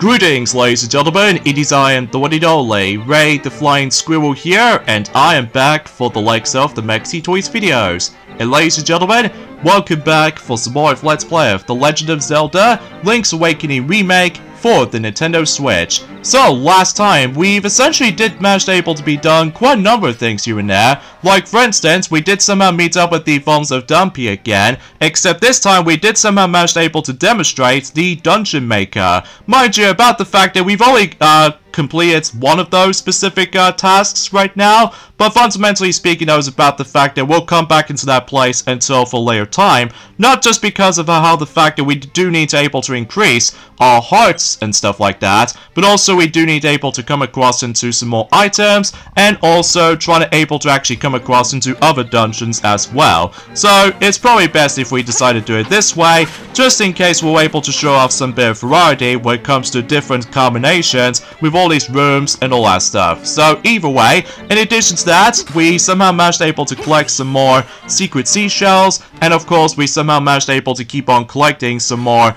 Greetings, ladies and gentlemen, it is I am the one and only Ray the Flying Squirrel here, and I am back for the likes of the Maxi Toys videos. And ladies and gentlemen, welcome back for some more of Let's Play of The Legend of Zelda Link's Awakening Remake for the Nintendo Switch. So, last time, we've essentially manage able to be done quite a number of things here and there. Like, for instance, we did somehow meet up with the forms of Dumpy again, except this time we did somehow manage able to demonstrate the Dungeon Maker. Mind you, about the fact that we've only completed one of those specific tasks right now, but fundamentally speaking, that was about the fact that we'll come back into that place until for later time, not just because of how the fact that we do need to able to increase our hearts and stuff like that, but also we do need able to come across into some more items, and also trying to able to actually come across into other dungeons as well. So it's probably best if we decide to do it this way, just in case we're able to show off some bit of variety when it comes to different combinations with all these rooms and all that stuff. So either way, in addition to that, we somehow managed able to collect some more secret seashells, and of course we somehow managed able to keep on collecting some more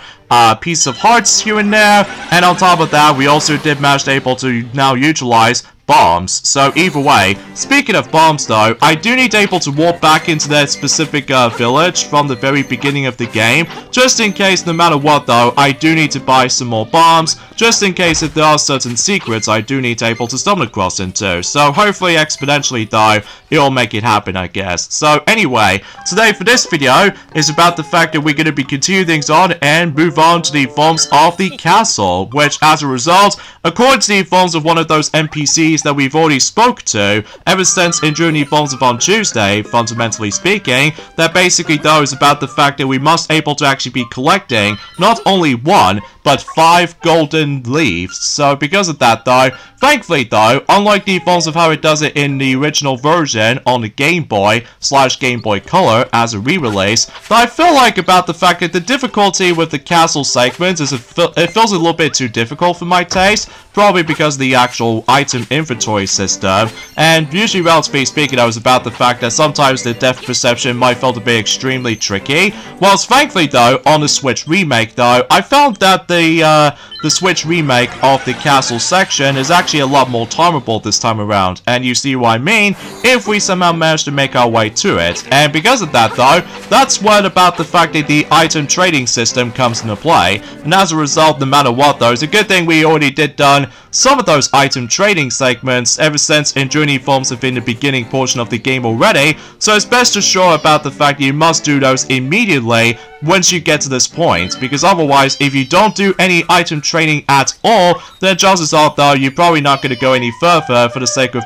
pieces of hearts here and there, and on top of that we also did manage able to now utilize bombs. So either way, speaking of bombs though, I do need able to walk back into that specific village from the very beginning of the game, just in case no matter what though, I do need to buy some more bombs, just in case if there are certain secrets I do need able to stumble across into. So hopefully exponentially though, it'll make it happen, I guess. So anyway, today for this video is about the fact that we're going to be continuing things on and move on to the forms of the castle, which as a result, according to the forms of one of those NPCs that we've already spoke to ever since in during the forms of on Tuesday, fundamentally speaking, that basically though is about the fact that we must able to actually be collecting not only one but 5 golden leaves. So because of that though, thankfully though, unlike the forms of how it does it in the original version on the Game Boy / Game Boy Color as a re-release, I feel like about the fact that the difficulty with the castle segments is it feels a little bit too difficult for my taste, probably because of the actual item inventory system, and usually relatively speaking I was about the fact that sometimes the depth perception might feel to be extremely tricky, whilst thankfully though on the Switch remake though, I found that the Switch remake of the castle section is actually a lot more tolerable this time around, and you see what I mean if we somehow manage to make our way to it. And because of that though, that's what about the fact that the item trading system comes into play, and as a result no matter what though, it's a good thing we already did done some of those item trading segments ever since in journey forms within the beginning portion of the game already, so it's best to show about the fact that you must do those immediately once you get to this point, because otherwise if you don't do any item trading at all, then chances are though you're probably not going to go any further for the sake of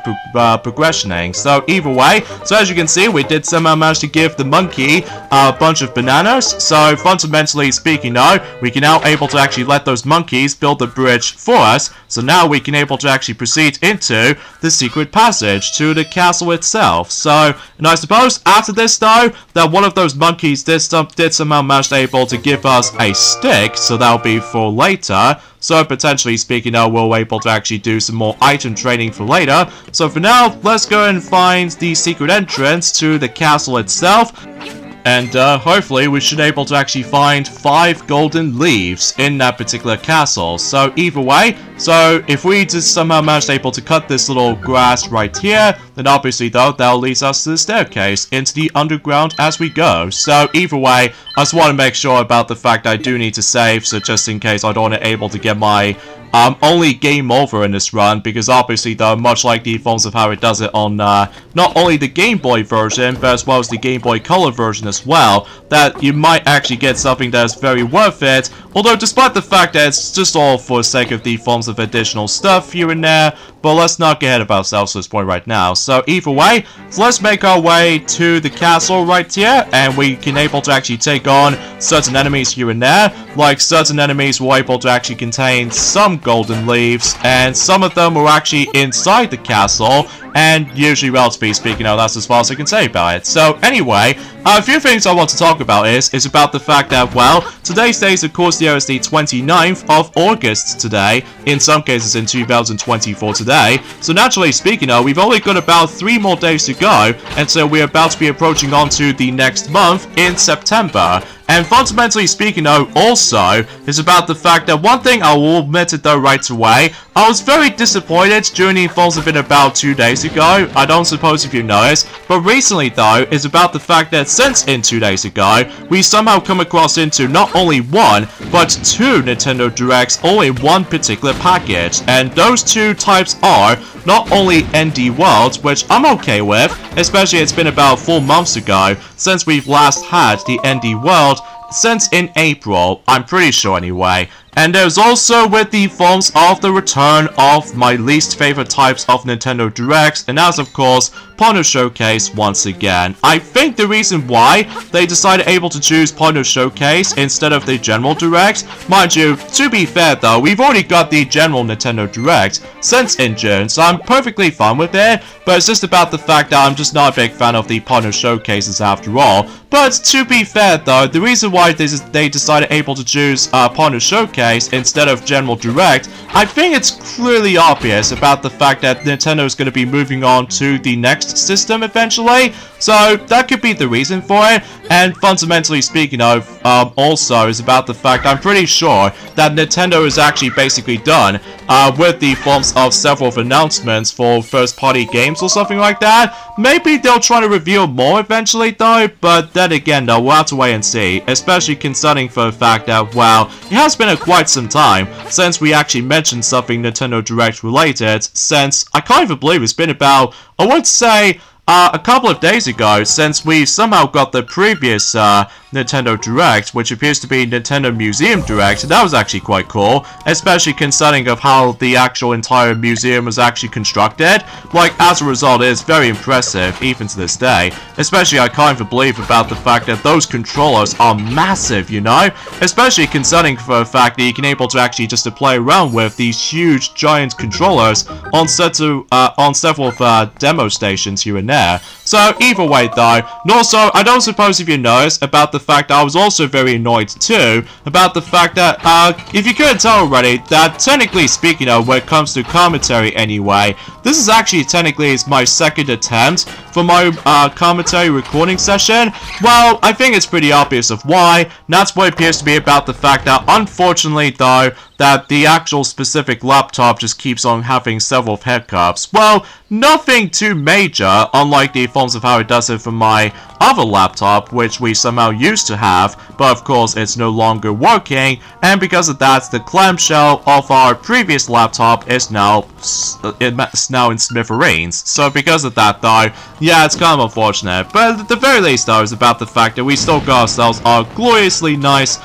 progressioning. So either way, so as you can see we did somehow manage to give the monkey a bunch of bananas, so fundamentally speaking though, we can now able to actually let those monkeys build the bridge for us, so now we can able to actually proceed into the secret passage to the castle itself. So, and I suppose after this though, that one of those monkeys did somehow manage able to give us a stick, so that'll be for later. So potentially speaking now we'll be able to actually do some more item trading for later. So for now, let's go and find the secret entrance to the castle itself. And hopefully we should be able to actually find 5 golden leaves in that particular castle. So either way, so if we just somehow manage able to cut this little grass right here, then obviously though that'll lead us to the staircase into the underground as we go. So either way, I just want to make sure about the fact I do need to save, so just in case I don't want to able to get my only game over in this run, because obviously though, much like the forms of how it does it on not only the Game Boy version, but as well as the Game Boy Color version as well, that you might actually get something that is very worth it, although despite the fact that it's just all for the sake of the forms of additional stuff here and there, but let's not get ahead of ourselves at this point right now. So either way, so let's make our way to the castle right here, and we can able to actually take on certain enemies here and there. Like certain enemies were able to actually contain some golden leaves, and some of them were actually inside the castle, and usually relatively speaking, that's as far as I can say about it. So anyway, a few things I want to talk about is about the fact that, well, today's date of course there is the 29th of August today, in some cases in 2024 today, so naturally speaking we've only got about 3 more days to go, and so we're about to be approaching on to the next month in September. And fundamentally speaking though, also, is about the fact that one thing I will admit it though right away, I was very disappointed during the Falls of It about 2 days ago. I don't suppose if you noticed, but recently though, is about the fact that since in 2 days ago, we somehow come across into not only one, but 2 Nintendo Directs all in one particular package. And those 2 types are not only ND World, which I'm okay with, especially it's been about 4 months ago since we've last had the ND World, since in April, I'm pretty sure anyway. And there's also with the forms of the return of my least favorite types of Nintendo Directs, and that's of course Partner Showcase once again. I think the reason why they decided able to choose Partner Showcase instead of the General Direct, mind you, to be fair though, we've already got the General Nintendo Direct since in June, so I'm perfectly fine with it, but it's just about the fact that I'm just not a big fan of the Partner Showcases after all. But to be fair though, the reason why they decided able to choose Partner Showcase instead of General Direct, I think it's clearly obvious about the fact that Nintendo is going to be moving on to the next system eventually, so that could be the reason for it. And fundamentally speaking of, also is about the fact I'm pretty sure that Nintendo is actually basically done with the forms of several announcements for first-party games or something like that. Maybe they'll try to reveal more eventually though, but then again though, we'll have to wait and see, especially concerning for the fact that, well, it has been quite some time since we actually mentioned something Nintendo Direct related, since I can't even believe it's been about, I would say, a couple of days ago since we somehow got the previous Nintendo Direct, which appears to be Nintendo Museum Direct, and that was actually quite cool, especially concerning of how the actual entire museum was actually constructed. Like, as a result, it is very impressive, even to this day. Especially, I can't even believe about the fact that those controllers are massive, you know? Especially concerning for the fact that you can able to actually just to play around with these huge, giant controllers on several demo stations here and there. So, either way though, and also, I don't suppose if you noticed about the fact that I was also very annoyed too, about the fact that, if you couldn't tell already, that technically speaking when it comes to commentary anyway, this is actually technically my second attempt for my commentary recording session. Well, I think it's pretty obvious of why, and that's what it appears to be about the fact that, unfortunately though, that the actual specific laptop just keeps on having several hiccups. Well, nothing too major, unlike the forms of how it does it for my other laptop, which we somehow used to have, but of course it's no longer working, and because of that, the clamshell of our previous laptop is now in smithereens. So because of that though, yeah, it's kind of unfortunate, but at the very least though, is about the fact that we still got ourselves a gloriously nice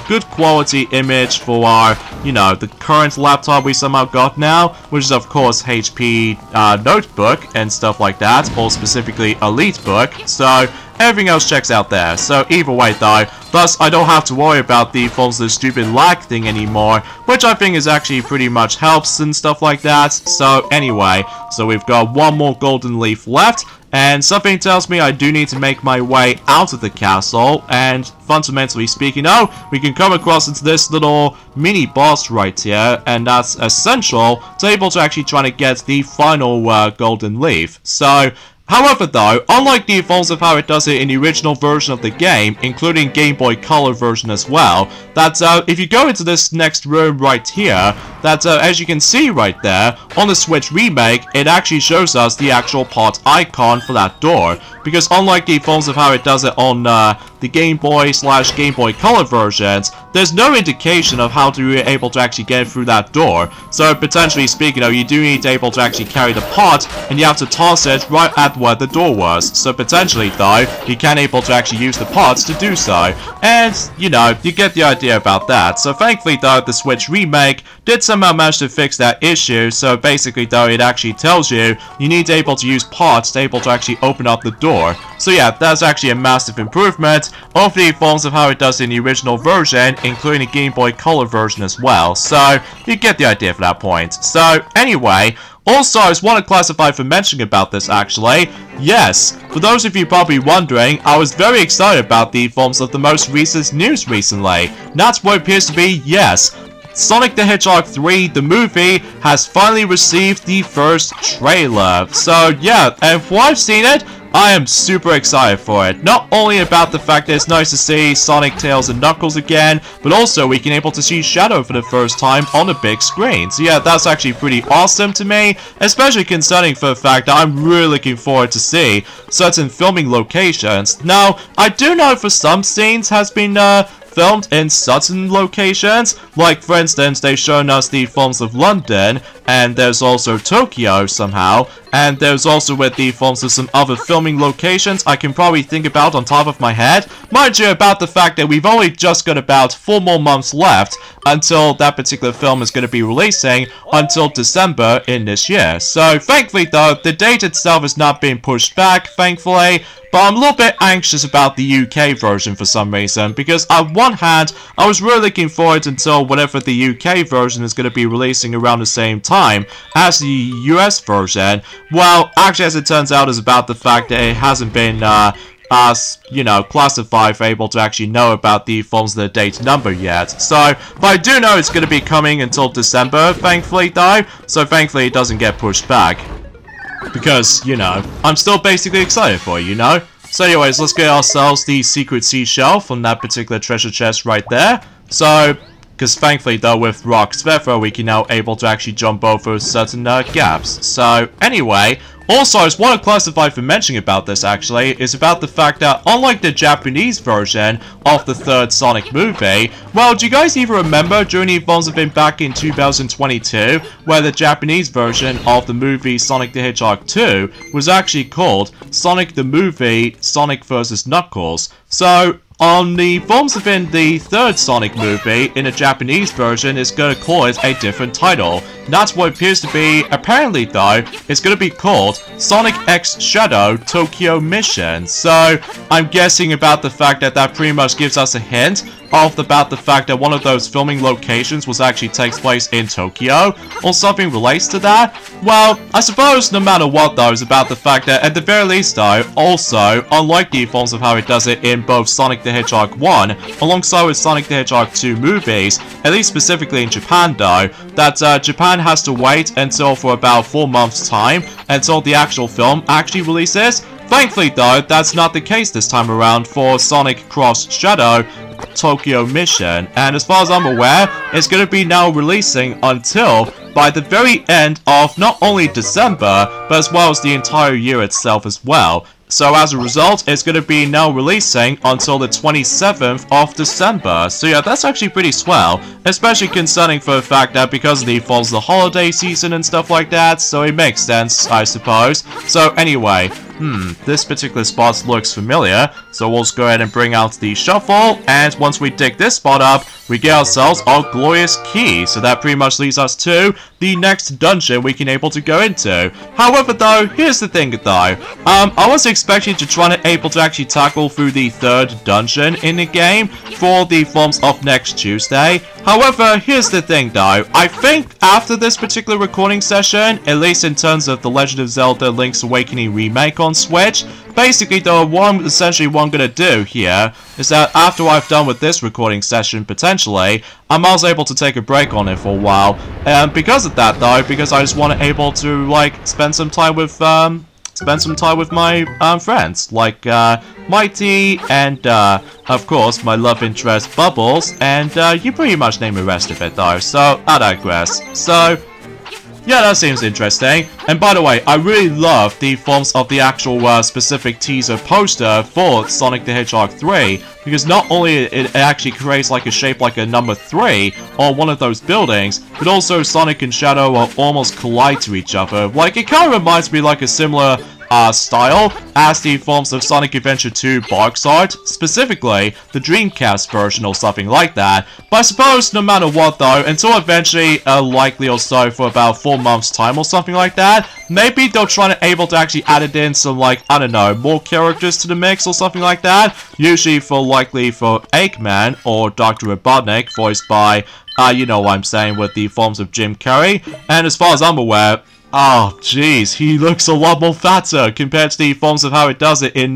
good quality image for our, the current laptop we somehow got now, which is of course HP notebook and stuff like that, or specifically EliteBook, so everything else checks out there. So either way though, thus I don't have to worry about the forms of the stupid lag thing anymore, which I think is actually pretty much helps and stuff like that. So anyway, so we've got one more golden leaf left, and something tells me I do need to make my way out of the castle, and fundamentally speaking, we can come across into this little mini boss right here, and that's essential to able to actually try to get the final golden leaf. So, however though, unlike the forms of how it does it in the original version of the game, including Game Boy Color version as well, that if you go into this next room right here, that as you can see right there, on the Switch remake, it actually shows us the actual pot icon for that door. Because unlike the forms of how it does it on the Game Boy / Game Boy Color versions, there's no indication of how to be able to actually get through that door. So potentially speaking, you do need to be able to actually carry the pot, and you have to toss it right at where the door was. So potentially though, you can able to actually use the pots to do so. And, you get the idea about that. So thankfully though, the Switch remake did somehow manage to fix that issue. So basically though, it actually tells you need to be able to use pots to be able to actually open up the door. So yeah, that's actually a massive improvement of the forms of how it does in the original version, including the Game Boy Color version as well. So you get the idea for that point. So anyway, also, I just want to classify for mentioning about this actually. Yes, for those of you probably wondering, I was very excited about the forms of the most recent news recently. And that's what it appears to be, yes. Sonic the Hedgehog 3, the movie, has finally received the first trailer. So yeah, and from what I've seen it, I am super excited for it. Not only about the fact that it's nice to see Sonic, Tails, and Knuckles again, but also we can able to see Shadow for the first time on a big screen. So yeah, that's actually pretty awesome to me, especially concerning for the fact that I'm really looking forward to see certain filming locations. Now, I do know for some scenes has been filmed in certain locations, like for instance they've shown us the forms of London, and there's also Tokyo somehow, and there's also with the forms of some other filming locations I can probably think about on top of my head. Mind you, about the fact that we've only just got about 4 more months left until that particular film is going to be releasing until December in this year. So thankfully though, the date itself is not being pushed back, thankfully. But I'm a little bit anxious about the UK version for some reason, because on one hand, I was really looking forward until whenever the UK version is going to be releasing around the same time as the US version. Well, actually, as it turns out, is about the fact that it hasn't been you know, classified for able to actually know about the forms of the date number yet. So, but I do know it's going to be coming until December, thankfully though, so thankfully it doesn't get pushed back. Because, you know, I'm still basically excited for it, you know? So anyways, let's get ourselves the secret seashell from that particular treasure chest right there. So, because thankfully though with Rock's Feather we can now able to actually jump over certain gaps. So anyway, also I just want to classify for mentioning about this actually, is about the fact that unlike the Japanese version of the third Sonic movie, well, do you guys even remember during the events of it back in 2022, where the Japanese version of the movie Sonic the Hedgehog 2 was actually called Sonic the Movie Sonic vs. Knuckles? So, on the forms of in the third Sonic movie, in the Japanese version, it's going to call it a different title. And that's what it appears to be. Apparently, though, it's going to be called Sonic X Shadow Tokyo Mission. So, I'm guessing about the fact that that pretty much gives us a hint of about the fact that one of those filming locations was actually takes place in Tokyo, or something relates to that. Well, I suppose no matter what though, is about the fact that at the very least though, also, unlike the forms of how it does it in both Sonic the Hedgehog 1, alongside with Sonic the Hedgehog 2 movies, at least specifically in Japan though, that Japan has to wait until for about 4 months time until the actual film actually releases. Thankfully though, that's not the case this time around for Sonic Cross Shadow Tokyo Mission, and as far as I'm aware, it's going to be now releasing until by the very end of not only December, but as well as the entire year itself as well. So as a result, it's going to be now releasing until the 27th of December. So yeah, that's actually pretty swell, especially concerning for the fact that because the falls the holiday season and stuff like that, so it makes sense, I suppose. So anyway, this particular spot looks familiar, so we'll just go ahead and bring out the shuffle, and once we dig this spot up, we get ourselves our glorious key. So that pretty much leads us to the next dungeon we can able to go into. However though, here's the thing though, I was expecting to try and able to actually tackle through the third dungeon in the game for the forms of next Tuesday. However, here's the thing though, I think after this particular recording session, at least in terms of The Legend of Zelda Link's Awakening remake on Switch, basically though, what I'm gonna do here is that after I've done with this recording session potentially, I'm also able to take a break on it for a while. And because of that though, because I just want to able to like spend some time with my friends, like Mighty, and of course my love interest Bubbles, and you pretty much name the rest of it though, so I digress. So yeah, that seems interesting. And by the way, I really love the forms of the actual specific teaser poster for Sonic the Hedgehog 3, because not only it actually creates like a shape like a number 3 on one of those buildings, but also Sonic and Shadow will almost collide to each other. Like, it kind of reminds me like a similar style as the forms of Sonic Adventure 2 box art, specifically the Dreamcast version or something like that. But I suppose no matter what though, until eventually likely or so for about 4 months time or something like that, maybe they'll try to able to actually add it in some like, I don't know, more characters to the mix or something like that, usually for likely for Eggman or Dr. Robotnik, voiced by you know what I'm saying, with the forms of Jim Carrey. And as far as I'm aware, oh jeez, he looks a lot more fatter compared to the forms of how it does it in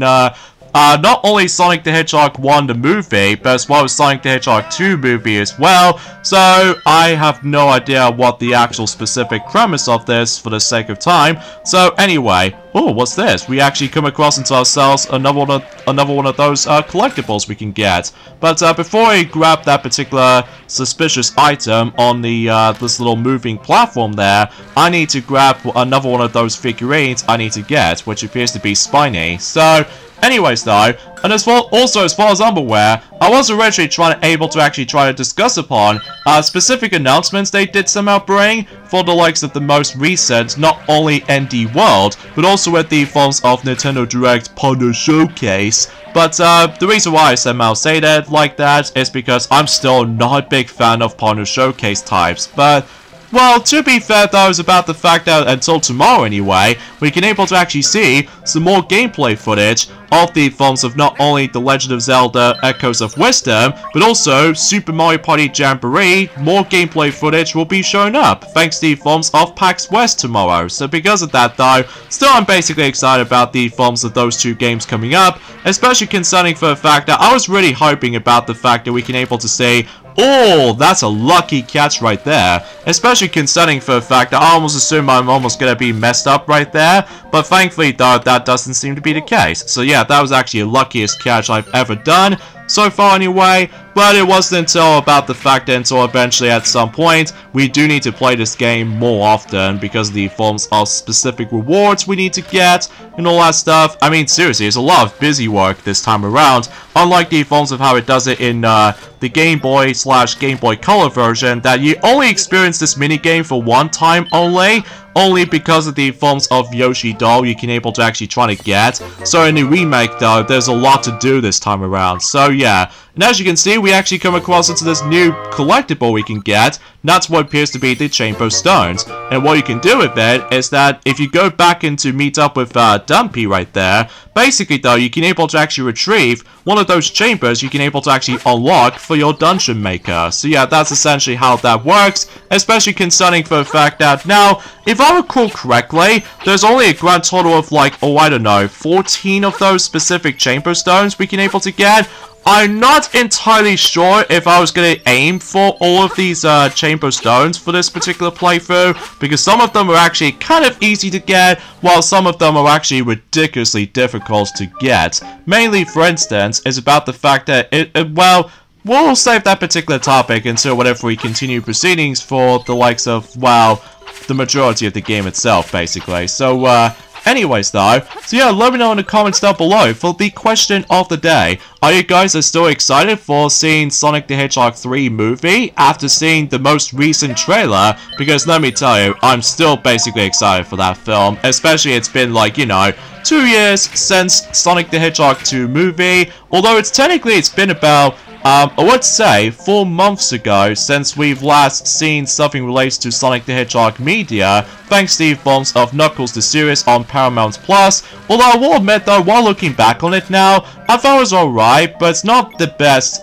not only Sonic the Hedgehog 1 the movie, but as well as Sonic the Hedgehog 2 movie as well. So I have no idea what the actual specific premise of this for the sake of time. So anyway, oh, what's this? We actually come across into ourselves another one of those collectibles we can get. But before I grab that particular suspicious item on the this little moving platform there, I need to grab another one of those figurines I need to get, which appears to be Spiny. So anyways though, and as far as I'm aware, I was originally able to actually try to discuss upon specific announcements they did somehow bring for the likes of the most recent, not only ND World, but also at the forms of Nintendo Direct Partner Showcase. But the reason why I somehow say that like that is because I'm still not a big fan of Partner Showcase types, but well, to be fair though, it's about the fact that until tomorrow anyway, we can able to actually see some more gameplay footage of the forms of not only The Legend of Zelda Echoes of Wisdom, but also Super Mario Party Jamboree. More gameplay footage will be shown up, thanks to the forms of PAX West tomorrow. So because of that though, still I'm basically excited about the forms of those two games coming up, especially concerning for the fact that I was really hoping about the fact that we can able to see, oh, that's a lucky catch right there. Especially concerning for the fact that I almost assume I'm almost gonna be messed up right there. But thankfully though, that doesn't seem to be the case. So yeah, that was actually the luckiest catch I've ever done. So far anyway, but it wasn't until about the fact that until eventually at some point, we do need to play this game more often because of the forms of specific rewards we need to get and all that stuff. I mean, seriously, it's a lot of busy work this time around, unlike the forms of how it does it in the Game Boy / Game Boy Color version, that you only experience this minigame for one time only because of the forms of Yoshi doll you can able to actually try to get. So in the remake though, there's a lot to do this time around. So yeah, and as you can see, we actually come across into this new collectible we can get. That's what appears to be the Chamber Stones. And what you can do with it is that if you go back in to meet up with Dumpy right there, basically though, you can able to actually retrieve one of those chambers you can able to actually unlock for your dungeon maker. So yeah, that's essentially how that works, especially concerning for the fact that now, if I recall correctly, there's only a grand total of like, oh I don't know, 14 of those specific Chamber Stones we can able to get. I'm not entirely sure if I was going to aim for all of these Chamber Stones for this particular playthrough, because some of them are actually kind of easy to get, while some of them are actually ridiculously difficult to get. Mainly, for instance, is about the fact that well, we'll save that particular topic until whenever we continue proceedings for the likes of, well, the majority of the game itself, basically. So, anyways though, so yeah, let me know in the comments down below for the question of the day. Are you guys still excited for seeing Sonic the Hedgehog 3 movie after seeing the most recent trailer? Because let me tell you, I'm still basically excited for that film, especially it's been like, you know, 2 years since Sonic the Hedgehog 2 movie, although it's been about I would say 4 months ago since we've last seen something related to Sonic the Hedgehog media, thanks to the forms of Knuckles the series on Paramount Plus. Although I will admit though, while looking back on it now, I thought it was alright, but it's not the best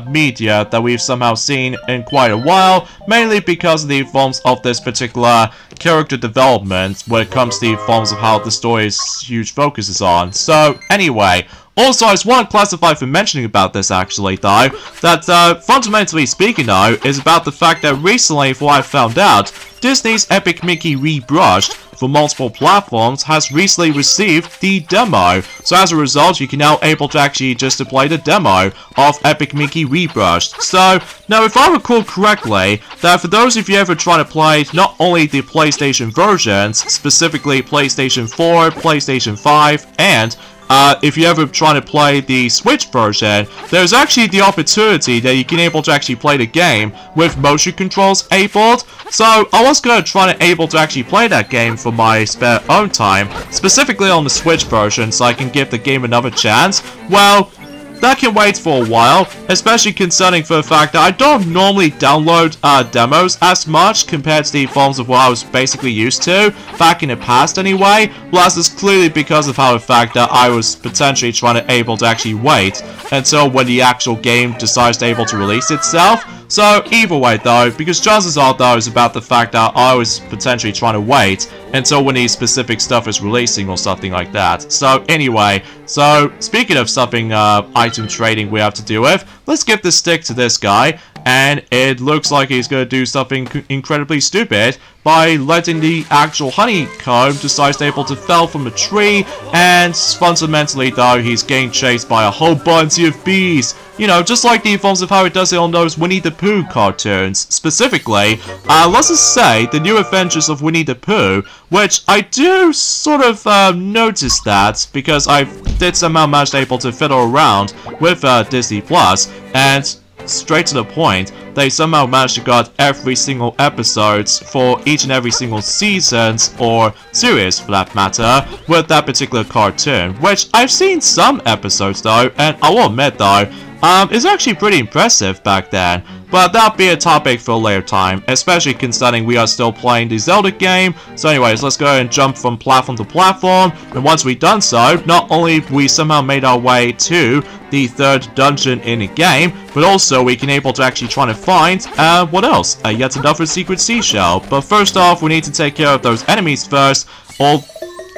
media that we've somehow seen in quite a while, mainly because of the forms of this particular character development when it comes to the forms of how the story's huge focus is on. So anyway, also, I just want to classify for mentioning about this actually though, that fundamentally speaking though, is about the fact that recently, for what I found out, Disney's Epic Mickey Rebrushed for multiple platforms has recently received the demo. So as a result, you can now able to actually just play the demo of Epic Mickey Rebrushed. So now if I recall correctly, that for those of you ever trying to play not only the PlayStation versions, specifically PlayStation 4, PlayStation 5, and if you're ever trying to play the Switch version, there's actually the opportunity that you can able to actually play the game with motion controls enabled. So I was going to try to able to actually play that game for my spare own time, specifically on the Switch version, so I can give the game another chance. Well, that can wait for a while, especially concerning for the fact that I don't normally download demos as much compared to the forms of what I was basically used to back in the past anyway. Plus, it's clearly because of how the fact that I was potentially trying to able to actually wait until when the actual game decides to able to release itself. So either way though, because chances are though is about the fact that I was potentially trying to wait until when the specific stuff is releasing or something like that. So anyway, so speaking of something item trading we have to deal with, let's give the stick to this guy, and it looks like he's going to do something incredibly stupid by letting the actual honeycomb decide to able to fell from a tree, and fundamentally though he's getting chased by a whole bunch of bees. You know, just like the forms of how it does it on those Winnie the Pooh cartoons. Specifically, let's just say the new adventures of Winnie the Pooh, which I do sort of notice that because I did somehow manage to able to fiddle around with Disney Plus, and straight to the point, they somehow managed to get every single episodes for each and every single seasons or series for that matter with that particular cartoon, which I've seen some episodes though, and I will admit though, it's actually pretty impressive back then. But that'll be a topic for a later time, especially considering we are still playing the Zelda game. So anyways, let's go ahead and jump from platform to platform. And once we've done so, not only we somehow made our way to the third dungeon in the game, but also we can able to actually try to find, what else? Yet another secret seashell. But first off, we need to take care of those enemies first, or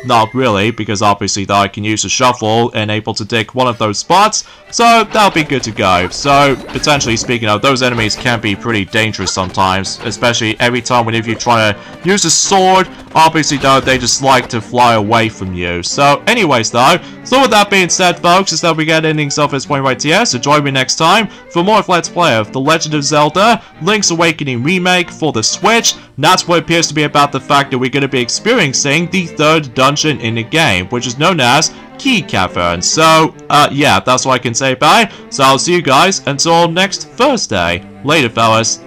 not really, because obviously though I can use a shovel and able to dig one of those spots, so that'll be good to go. So, potentially speaking of, those enemies can be pretty dangerous sometimes, especially every time whenever you try to use a sword, obviously though they just like to fly away from you. So anyways though, so with that being said folks, is that we get endings of this point right here, so join me next time for more of Let's Play of The Legend of Zelda Link's Awakening Remake for the Switch. And that's what appears to be about the fact that we're going to be experiencing the third dungeon in the game, which is known as Key Cavern. So, yeah, that's what I can say. Bye. So I'll see you guys until next Thursday. Later, fellas.